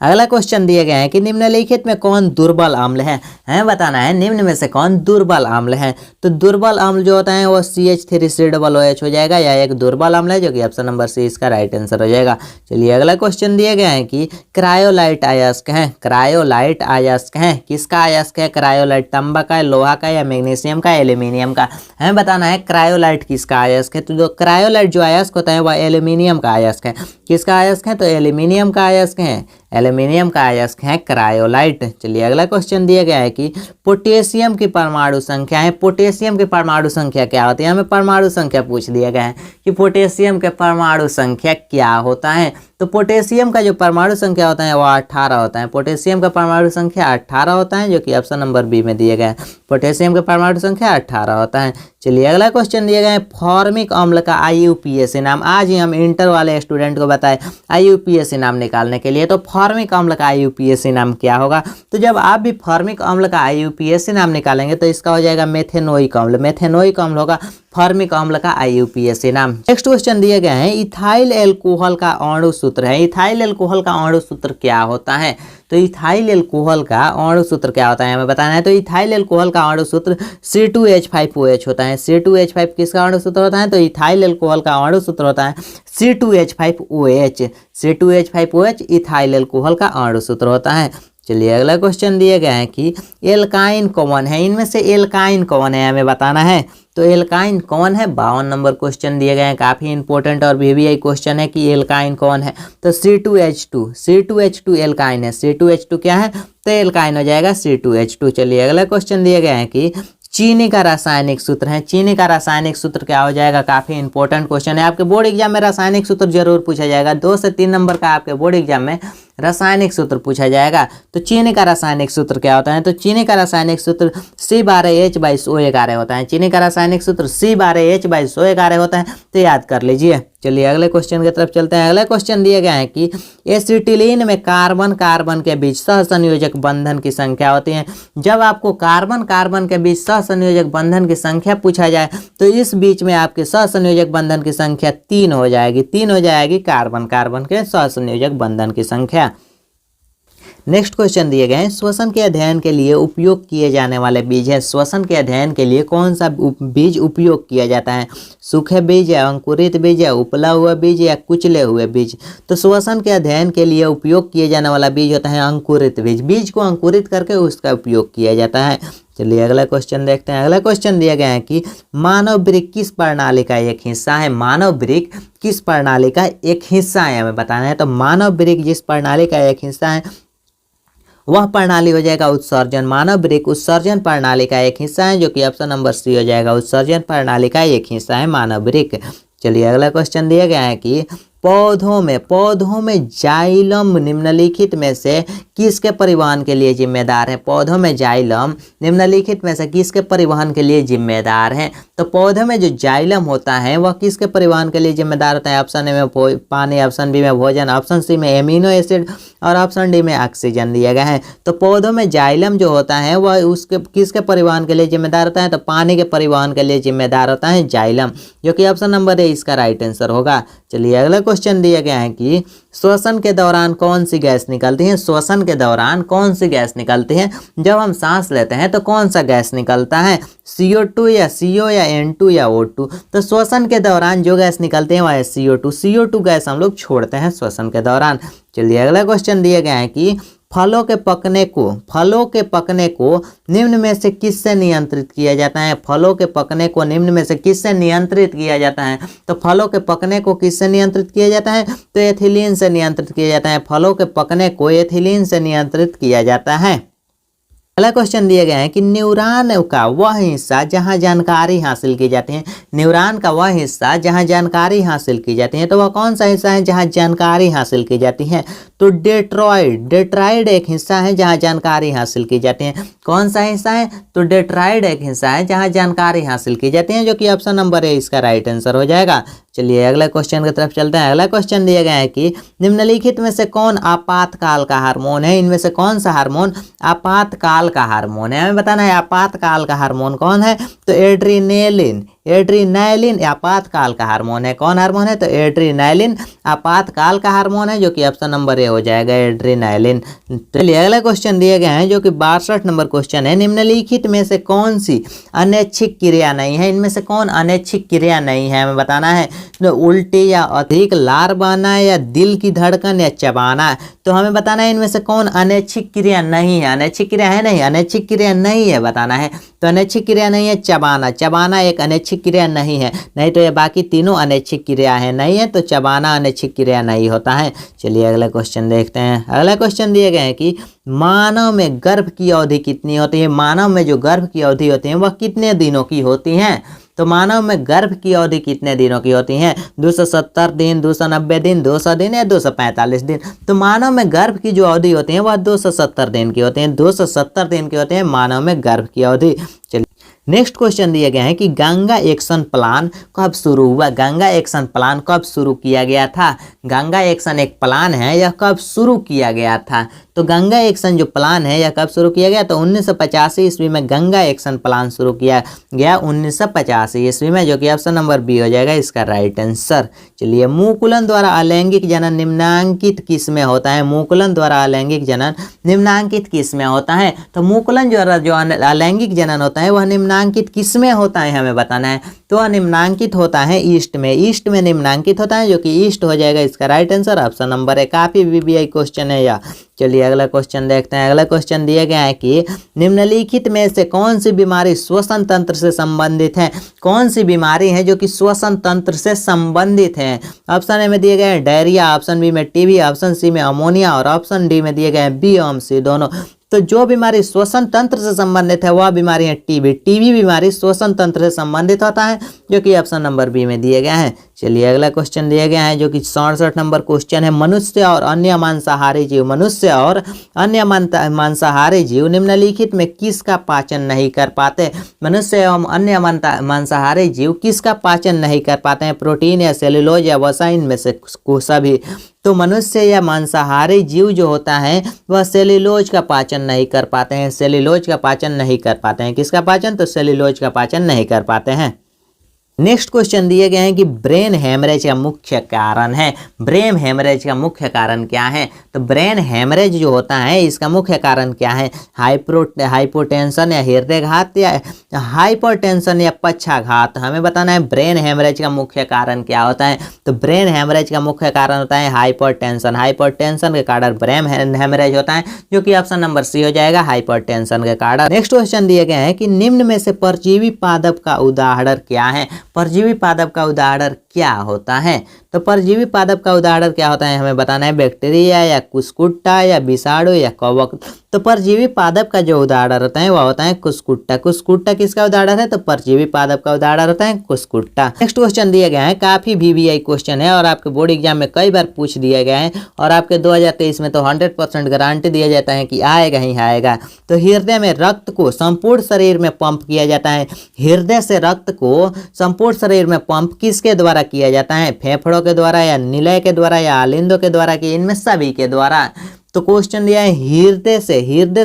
अगला क्वेश्चन दिए गए हैं कि निम्नलिखित में कौन दुर्बल अम्ल है। हमें बताना है निम्न में से कौन दुर्बल अम्ल है। तो दुर्बल अम्ल जो होता है वो CH3COOH हो जाएगा, यह एक दुर्बल अम्ल है, जो कि ऑप्शन नंबर सी इसका राइट आंसर हो जाएगा। चलिए अगला क्वेश्चन दिए गए हैं कि क्रायोलाइट अयस्क है। क्रायोलाइट अयस्क है, किसका अयस्क है? क्रायोलाइट तांबा का, लोहा का, या मैग्नीशियम का, एल्यूमिनियम का। हमें बताना है क्रायोलाइट किसका अयस्क है। तो जो क्रायोलाइट जो अयस्क होता है वह एल्यूमिनियम का अयस्क है। किसका अयस्क है? तो एल्यूमिनियम का अयस्क है, एल्यूमिनियम का अयस्क है क्रायोलाइट। चलिए अगला क्वेश्चन दिया गया है कि पोटेशियम की परमाणु संख्या है। पोटेशियम की परमाणु संख्या क्या होती है? हमें परमाणु संख्या पूछ दिया गया है कि पोटेशियम के परमाणु संख्या क्या होता है। तो पोटेशियम का जो परमाणु संख्या होता है वह 18 होता है। पोटेशियम का परमाणु संख्या 18 होता है, जो कि ऑप्शन नंबर बी में दिया गया है। पोटेशियम का परमाणु संख्या 18 होता है। चलिए अगला क्वेश्चन दिया गया है फॉर्मिक अम्ल का IUPAC नाम। आज ही हम इंटर वाले स्टूडेंट को बताए IUPAC नाम निकालने के लिए। तो फॉर्मिक अम्ल का IUPAC नाम क्या होगा? तो जब आप भी फॉर्मिक अम्ल का IUPAC नाम निकालेंगे तो इसका हो जाएगा मेथेनोइक अम्ल। मेथेनोइक अम्ल होगा फॉर्मिक अम्ल का IUPAC नाम। नेक्स्ट क्वेश्चन दिए गए हैं इथाइल एल्कोहल का अणु सूत्र है। इथाइल एल्कोहल का अणु सूत्र क्या होता है? तो इथाइल एल्कोहल का अणु सूत्र क्या होता है हमें बताना है। तो इथाइल एल्कोहल का अणु सूत्र C2H5OH होता है। C2H5 किसका अणु सूत्र होता है? तो इथाइल एल्कोहल का अणु सूत्र होता है C2H5OH। C2H5OH इथाइल एल्कोहल का अणु सूत्र होता है। चलिए अगला क्वेश्चन दिए गए हैं कि एल्काइन कौन है। इनमें से एल्काइन कौन है हमें बताना है। तो एल्काइन कौन है? 52 नंबर क्वेश्चन दिए गए हैं, काफी इंपॉर्टेंट और VVI क्वेश्चन है कि एल्काइन कौन है। तो C2H2 एल्काइन है। C2H2 क्या है? तो एल्काइन हो जाएगा C2H2। चलिए अगला क्वेश्चन दिए गए हैं कि चीनी का रासायनिक सूत्र है। चीनी का रासायनिक सूत्र क्या हो जाएगा? काफी इंपॉर्टेंट क्वेश्चन है, आपके बोर्ड एग्जाम में रासायनिक सूत्र जरूर पूछा जाएगा। 2 से 3 नंबर का आपके बोर्ड एग्जाम में रासायनिक सूत्र पूछा जाएगा। तो चीनी का रासायनिक सूत्र क्या होता है? तो चीनी का रासायनिक सूत्र C12H/SO11 होता है। चीनी का रासायनिक सूत्र C12H/SO11 होता है, तो याद कर लीजिए। चलिए अगले क्वेश्चन की तरफ चलते हैं। अगला क्वेश्चन दिया गया है कि एसिटिलीन में कार्बन कार्बन के बीच सहसंयोजक बंधन की संख्या होती है। जब आपको कार्बन कार्बन के बीच सहसंयोजक बंधन की संख्या पूछा जाए तो इस बीच में आपके सहसंयोजक बंधन की संख्या 3 हो जाएगी। 3 हो जाएगी कार्बन कार्बन के सहसंयोजक बंधन की संख्या। नेक्स्ट क्वेश्चन दिए गए हैं श्वसन के अध्ययन के लिए उपयोग किए जाने वाले बीज है। श्वसन के अध्ययन के लिए कौन सा बीज उपयोग किया जाता है? सूखे बीज या अंकुरित बीज या उपला हुआ बीज या कुचले हुए बीज? तो श्वसन के अध्ययन के लिए उपयोग किए जाने वाला बीज होता है अंकुरित बीज। बीज को अंकुरित करके उसका उपयोग किया जाता है। चलिए अगला क्वेश्चन देखते हैं। अगला क्वेश्चन दिया गया है कि मानव वृक्क किस प्रणाली का एक हिस्सा है? मानव वृक्क किस प्रणाली का एक हिस्सा है हमें बताना है। तो मानव वृक्क जिस प्रणाली का एक हिस्सा है वह प्रणाली हो जाएगा उत्सर्जन। मानव वृक्क उत्सर्जन प्रणाली का एक हिस्सा है, जो कि ऑप्शन नंबर सी हो जाएगा। उत्सर्जन प्रणाली का एक हिस्सा है मानव वृक्क। चलिए अगला क्वेश्चन दिया गया है कि पौधों में जाइलम निम्नलिखित में से किसके परिवहन के लिए जिम्मेदार है? पौधों में जाइलम निम्नलिखित में से किसके परिवहन के लिए जिम्मेदार है? तो पौधों में जो जाइलम होता है वह किसके परिवहन के लिए जिम्मेदार होता है? ऑप्शन ए में पानी, ऑप्शन बी में भोजन, ऑप्शन सी में एमिनो एसिड और ऑप्शन डी में ऑक्सीजन दिया गया है। तो पौधों में जाइलम जो होता है वह उसके किसके परिवहन के लिए जिम्मेदार होता है? तो पानी के परिवहन के लिए जिम्मेदार होता है जाइलम, जो कि ऑप्शन नंबर ए इसका राइट आंसर होगा। चलिए अगला क्वेश्चन दिया गया है कि श्वसन के दौरान कौन सी गैस निकलती है। श्वसन के दौरान कौन सी गैस निकलती है। जब हम सांस लेते हैं तो कौन सा गैस निकलता है, CO2 या CO या N2 या O2। तो श्वसन के दौरान जो गैस निकलती है वह है CO2। CO2 गैस हम लोग छोड़ते हैं श्वसन के दौरान। चलिए अगला क्वेश्चन दिया गया है कि फलों के पकने को निम्न में से किससे नियंत्रित किया जाता है। फलों के पकने को निम्न में से किससे नियंत्रित किया जाता है। तो फलों के पकने को किससे नियंत्रित किया जाता है, तो एथिलीन से नियंत्रित किया जाता है। फलों के पकने को एथिलीन से नियंत्रित किया जाता है। अगला क्वेश्चन दिया गया है कि न्यूरॉन का वह हिस्सा जहां जानकारी हासिल की जाती है। न्यूरॉन का वह हिस्सा जहां जानकारी हासिल की जाती है, तो वह कौन सा हिस्सा है जहां जानकारी हासिल की जाती है। तो डेट्रॉइड एक हिस्सा है जहां जानकारी हासिल की जाती है। कौन सा हिस्सा है, तो डेट्रॉइड एक हिस्सा है जहां जानकारी हासिल की जाती है, जो कि ऑप्शन नंबर ए इसका राइट आंसर हो जाएगा। चलिए अगला क्वेश्चन की तरफ चलते हैं। अगला क्वेश्चन दिया गया है कि निम्नलिखित में से कौन आपातकाल का हार्मोन है। इनमें से कौन सा हार्मोन आपातकाल का हार्मोन है, हमें बताना है आपातकाल का हार्मोन कौन है। तो एड्रीनैलिन आपातकाल का हार्मोन है। कौन हार्मोन है, तो एड्रीनैलिन आपातकाल का हार्मोन है, जो कि ऑप्शन नंबर ए हो जाएगा एड्रीनैलिन। चलिए अगला क्वेश्चन दिया गया है जो कि 62 नंबर क्वेश्चन है। निम्नलिखित में से कौन सी अनैच्छिक क्रिया नहीं है। इनमें से कौन अनैच्छिक क्रिया नहीं है, हमें बताना है। तो उल्टी या अधिक लार बहना या दिल की धड़कन या चबाना। तो हमें बताना है इनमें से कौन अनैच्छिक क्रिया नहीं है। अनैच्छिक क्रिया है नहीं, अनैच्छिक क्रिया नहीं है बताना है। तो अनैच्छिक क्रिया नहीं है चबाना एक अनैच्छिक क्रिया नहीं है। नहीं तो ये बाकी तीनों अनैच्छिक क्रिया है, नहीं है तो चबाना अनैच्छिक क्रिया नहीं होता है। चलिए अगला क्वेश्चन देखते हैं। अगला क्वेश्चन दिए गए हैं कि मानव में गर्भ की अवधि कितनी होती है। मानव में जो गर्भ की अवधि होती है वह कितने दिनों की होती हैं। तो मानव में गर्भ की अवधि कितने दिनों की होती है, 270 दिन, 290 दिन, 200 दिन या 245 दिन। तो मानव में गर्भ की जो अवधि होती है वह 270 दिन की होती है। 270 दिन की होती है मानव में गर्भ की अवधि। चलिए नेक्स्ट क्वेश्चन दिया गया है कि गंगा एक्शन प्लान कब शुरू हुआ। गंगा एक्शन प्लान कब शुरू किया गया था। गंगा एक्शन एक प्लान है, यह कब शुरू किया गया था। तो गंगा एक्शन जो प्लान है यह कब शुरू किया गया, तो 1985 ईस्वी में गंगा एक्शन प्लान शुरू किया गया 1985 ईस्वी में, जो कि ऑप्शन नंबर बी हो जाएगा इसका राइट आंसर। चलिए मुकुलन द्वारा अलैंगिक जनन निम्नांकित किस में होता है। मुकुलन द्वारा अलैंगिक जनन निम्नांकित किस में होता है। तो मुकुलन द्वारा जो अलैंगिक जनन होता है वह निम्नांकित किस में होता है, हमें बताना है। तो वह निम्नांकित होता है ईस्ट में। ईस्ट में निम्नांकित होता है, जो कि ईस्ट हो जाएगा इसका राइट आंसर। ऑप्शन नंबर है, काफी VBI क्वेश्चन है या। चलिए अगला क्वेश्चन देखते हैं। अगला क्वेश्चन दिया गया है कि निम्नलिखित में से कौन सी बीमारी श्वसन तंत्र से संबंधित है। कौन सी बीमारी है जो कि श्वसन तंत्र से संबंधित है। ऑप्शन ए में दिए गए हैं डायरिया, ऑप्शन बी में TB, ऑप्शन सी में अमोनिया और ऑप्शन डी में दिए गए हैं B और C दोनों। तो जो बीमारी श्वसन तंत्र से संबंधित है वह बीमारी है TB। TB बीमारी श्वसन तंत्र से संबंधित होता है, जो कि ऑप्शन नंबर बी में दिए गए हैं। चलिए अगला क्वेश्चन दिया गया है जो कि 67 नंबर क्वेश्चन है। मनुष्य और अन्य मांसाहारी जीव निम्नलिखित में किसका पाचन नहीं कर पाते। मनुष्य एवं अन्य मांसाहारी जीव किसका पाचन नहीं कर पाते हैं। प्रोटीन या सेलुलोज या वसा, इनमें से सभी। तो मनुष्य या मांसाहारी जीव जो होता है वह सेलुलोज का पाचन नहीं कर पाते हैं। सेलुलोज का पाचन नहीं कर पाते हैं। किसका पाचन, तो सेलुलोज का पाचन नहीं कर पाते हैं। नेक्स्ट क्वेश्चन दिए गए हैं कि ब्रेन हेमरेज का मुख्य कारण है। ब्रेन हेमरेज का मुख्य कारण क्या है। तो ब्रेन हेमरेज जो होता है इसका मुख्य कारण क्या है। हाइपोटेंशन या हृदयघात या हाइपरटेंशन या पक्षाघात, हमें बताना है ब्रेन हेमरेज का मुख्य कारण क्या होता है। तो ब्रेन हेमरेज का मुख्य कारण होता है हाइपरटेंशन। हाइपरटेंशन के कारण ब्रेन हेमरेज होता है, जो कि ऑप्शन नंबर सी हो जाएगा हाइपरटेंशन के कारण। नेक्स्ट क्वेश्चन दिए गए हैं कि निम्न में से परजीवी पादप का उदाहरण क्या है। परजीवी पादप का उदाहरण क्या होता है। तो परजीवी पादप का उदाहरण क्या होता है, हमें बताना है बैक्टीरिया या कुस्कुट्टा या विषाणु या कवक। तो परजीवी पादप का जो उदाहरण होता है वह होता है कुस्कुट्टा। कुस्कुट्टा किसका उदाहरण है, तो परजीवी पादप का उदाहरण होता है कुस्कुट्टा। नेक्स्ट क्वेश्चन दिया गया है, काफी VBI क्वेश्चन है और आपके बोर्ड एग्जाम में कई बार पूछ दिया गया है और आपके 2023 में तो 100% गारंटी दिया जाता है कि आएगा ही आएगा। तो हृदय में रक्त को संपूर्ण शरीर में पंप किया जाता है। हृदय से रक्त को संपूर्ण शरीर में पंप किसके द्वारा किया जाता है, फेफड़ों के द्वारा या निलय के द्वारा या आलिंदों के द्वारा, कि इनमें सभी के द्वारा। तो क्वेश्चन दिया है हृदय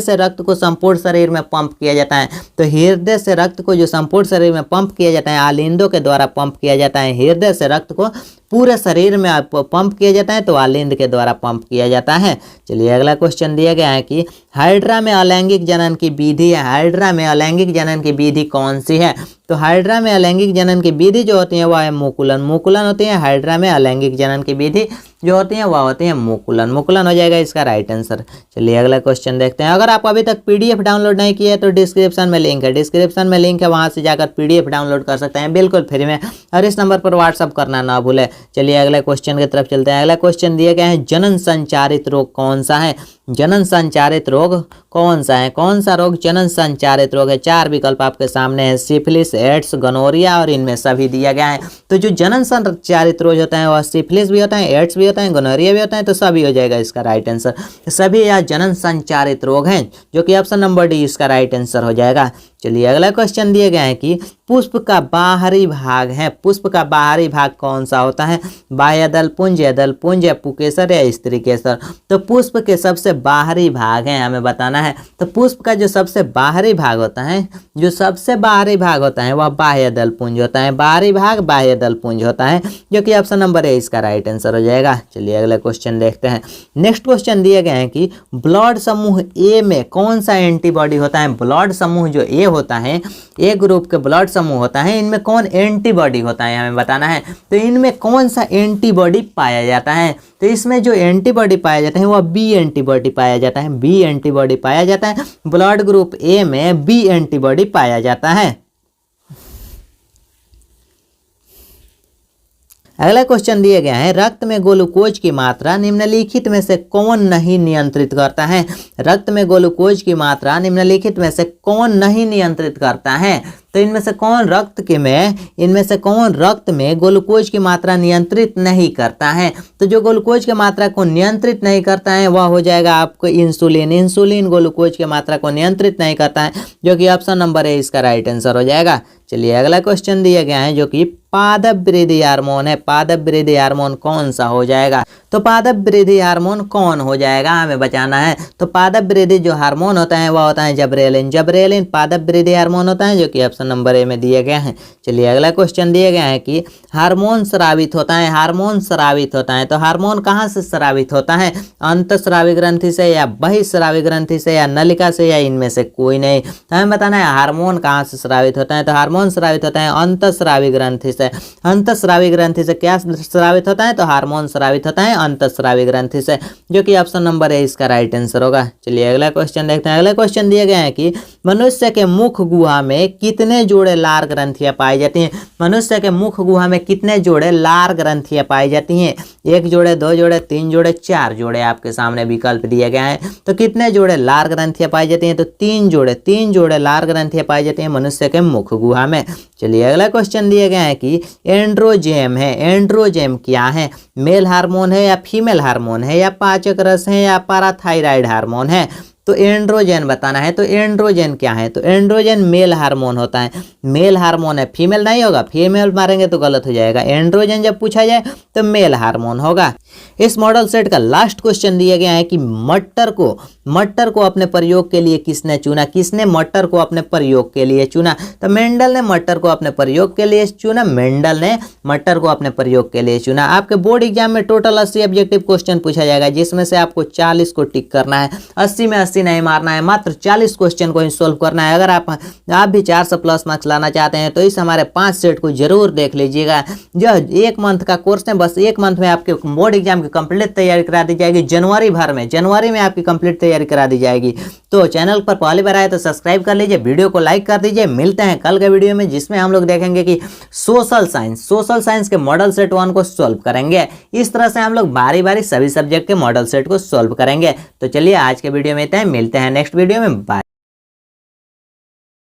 से रक्त को संपूर्ण शरीर में पंप किया जाता है। तो हृदय से रक्त को जो संपूर्ण शरीर में पंप किया जाता है आलिंदों के द्वारा पंप किया जाता है। हृदय से रक्त को पूरे शरीर में आपको पंप किया जाता है, तो अलिंद के द्वारा पंप किया जाता है। चलिए अगला क्वेश्चन दिया गया है कि हाइड्रा में अलैंगिक जनन की विधि है, हाइड्रा में अलैंगिक जनन की विधि कौन सी है? तो हाइड्रा में अलैंगिक जनन की विधि जो होती है वह है मुकुलन, मुकुलन होती है। हाइड्रा में अलैंगिक जनन की विधि जो होती है वह होती है मुकुलन, मुकुलन हो जाएगा इसका राइट आंसर। चलिए अगला क्वेश्चन देखते हैं। अगर आप अभी तक पीडीएफ डाउनलोड नहीं किए तो डिस्क्रिप्शन में लिंक है, डिस्क्रिप्शन में लिंक है, वहां से जाकर पीडीएफ डाउनलोड कर सकते हैं बिल्कुल फ्री में, और इस नंबर पर व्हाट्सअप करना ना भूले। चलिए अगले क्वेश्चन की तरफ चलते हैं। अगला क्वेश्चन दिए गए हैं जनन संचारित रोग कौन सा है? जनन संचारित रोग कौन सा है? कौन सा रोग जनन संचारित रोग है? 4 विकल्प आपके सामने है, सिफिलिस, एड्स, गोनोरिया और इनमें सभी दिया गया है। तो जो जनन संचारित रोग होता है वह सिफिलिस भी होता है, एड्स भी होता है, गोनोरिया भी होता है, तो सभी हो जाएगा इसका राइट आंसर। सभी यह जनन संचारित रोग हैं, जो कि ऑप्शन नंबर डी इसका राइट आंसर हो जाएगा। चलिए अगला क्वेश्चन दिया गया है कि पुष्प का बाहरी भाग है, पुष्प का बाहरी भाग कौन सा होता है? बाह्य दल पुंज, दल पुंज, पुकेसर या स्त्री केसर? तो पुष्प के सबसे बाहरी भाग हैं हमें बताना है। तो पुष्प का जो सबसे बाहरी भाग होता है, जो सबसे बाहरी भाग होता है वह बाह्य दल पुंज होता है, बाहरी भाग बाह्य दल पुंज होता है, जो कि ऑप्शन नंबर ए इसका राइट आंसर हो जाएगा। चलिए अगला क्वेश्चन देखते हैं। नेक्स्ट क्वेश्चन दिए गए हैं कि ब्लड समूह ए में कौन सा एंटीबॉडी होता है? ब्लड समूह जो ए होता है, ए ग्रुप के ब्लड समूह होता है, इनमें कौन एंटीबॉडी होता है हमें बताना है। तो इनमें कौन सा एंटीबॉडी पाया जाता है? तो इसमें जो एंटीबॉडी पाया जाता है वह बी एंटीबॉडी पाया जाता है, बी एंटीबॉडी पाया जाता है। ब्लड ग्रुप ए में बी एंटीबॉडी पाया जाता है। अगला क्वेश्चन दिया गया है, रक्त में ग्लूकोज की मात्रा निम्नलिखित में से कौन नहीं नियंत्रित करता है? रक्त में ग्लूकोज की मात्रा निम्नलिखित में से कौन नहीं नियंत्रित करता है? तो इनमें से कौन रक्त में ग्लूकोज की मात्रा नियंत्रित नहीं करता है? तो जो ग्लूकोज की मात्रा को नियंत्रित नहीं करता है वह हो जाएगा आपको इंसुलिन, इंसुलिन ग्लूकोज की मात्रा को नियंत्रित नहीं करता है, जो कि ऑप्शन नंबर ए इसका राइट आंसर हो जाएगा। चलिए अगला क्वेश्चन दिया गया है जो कि पादप वृद्धि हार्मोन है, पादप वृद्धि हार्मोन कौन सा हो जाएगा? तो पादप वृद्धि हार्मोन कौन हो जाएगा हमें बचाना है। तो पादप वृद्धि जो हार्मोन होता है वह होता है जबरेलिन, जबरेलिन पादप वृद्धि हार्मोन होता है, जो कि ऑप्शन नंबर ए में दिए गए हैं। चलिए अगला क्वेश्चन दिया गया है कि हार्मोन स्रावित होता है, हार्मोन स्रावित होता है, तो हार्मोन कहाँ से स्रावित होता है? अंतःस्रावी ग्रंथि से या बहिःस्रावी ग्रंथि से या नलिका से या इनमें से कोई नहीं। तो हमें बताना है हार्मोन कहाँ से स्रावित होता है। तो हार्मोन स्रावित होता है अंतःस्रावी ग्रंथि से। अंतःस्रावी ग्रंथि से क्या स्रावित होता है? तो हार्मोन स्रावित होता है अंतःस्रावी ग्रंथि से, जो कि ऑप्शन नंबर ए इसका राइट आंसर होगा। चलिए अगला क्वेश्चन देखते हैं। अगला क्वेश्चन दिया गया है कि मनुष्य के मुख गुहा में कितने जोड़े लार ग्रंथियां पाई जाती हैं? मनुष्य के मुख गुहा में कितने जोड़े लार ग्रंथियां पाई जाती हैं? 1 जोड़े, 2 जोड़े, 3 जोड़े, 4 जोड़े आपके सामने विकल्प दिए गए हैं। तो कितने जोड़े लार ग्रंथियां पाई जाती हैं? तो 3 जोड़े, 3 जोड़े लार ग्रंथियां पाई जाती हैं मनुष्य के मुख गुहा में। चलिए अगला क्वेश्चन दिया गया है कि एंड्रोजेम है, एंड्रोजेम क्या है? मेल हार्मोन है या फीमेल हार्मोन है या पाचक रस है या पैराथायराइड हार्मोन है? तो एंड्रोजन बताना है। तो एंड्रोजन क्या है? तो एंड्रोजन मेल हार्मोन होता है, मेल हार्मोन है, फीमेल नहीं होगा, फीमेल मारेंगे तो गलत हो जाएगा। एंड्रोजन जब पूछा जाए तो मेल हार्मोन होगा। इस मॉडल सेट का लास्ट क्वेश्चन दिया गया है कि मटर को अपने प्रयोग के लिए किसने चुना? किसने मटर को अपने प्रयोग के लिए चुना? तो मेंडल ने मटर को अपने प्रयोग के लिए चुना, मेंडल ने मटर को अपने प्रयोग के लिए चुना। आपके बोर्ड एग्जाम में टोटल 80 ऑब्जेक्टिव क्वेश्चन पूछा जाएगा, जिसमें से आपको 40 को टिक करना है, 80 में 80 नहीं मारना है, मात्र 40 क्वेश्चन को ही सोल्व करना है। अगर आप भी 400 प्लस मार्क्स लाना चाहते हैं तो इस हमारे 5 सेट को जरूर देख लीजिएगा। जो 1 मंथ का कोर्स है, बस 1 मंथ में आपके बोर्ड एग्जाम की कंप्लीट तैयारी करा दी जाएगी। जनवरी में आपकी कंप्लीट तैयारी करा दी जाएगी। तो चैनल पर पहली बार आए तो सब्सक्राइब कर लीजिए, वीडियो को लाइक कर दीजिए। मिलते हैं कल के वीडियो में, जिसमें हम लोग देखेंगे कि सोशल साइंस के मॉडल सेट 1 को सोल्व करेंगे। इस तरह से हम लोग बारी बारी सभी सब्जेक्ट के मॉडल सेट को सोल्व करेंगे। तो चलिए आज के वीडियो में इतना ही, मिलते हैं नेक्स्ट वीडियो में, बाय।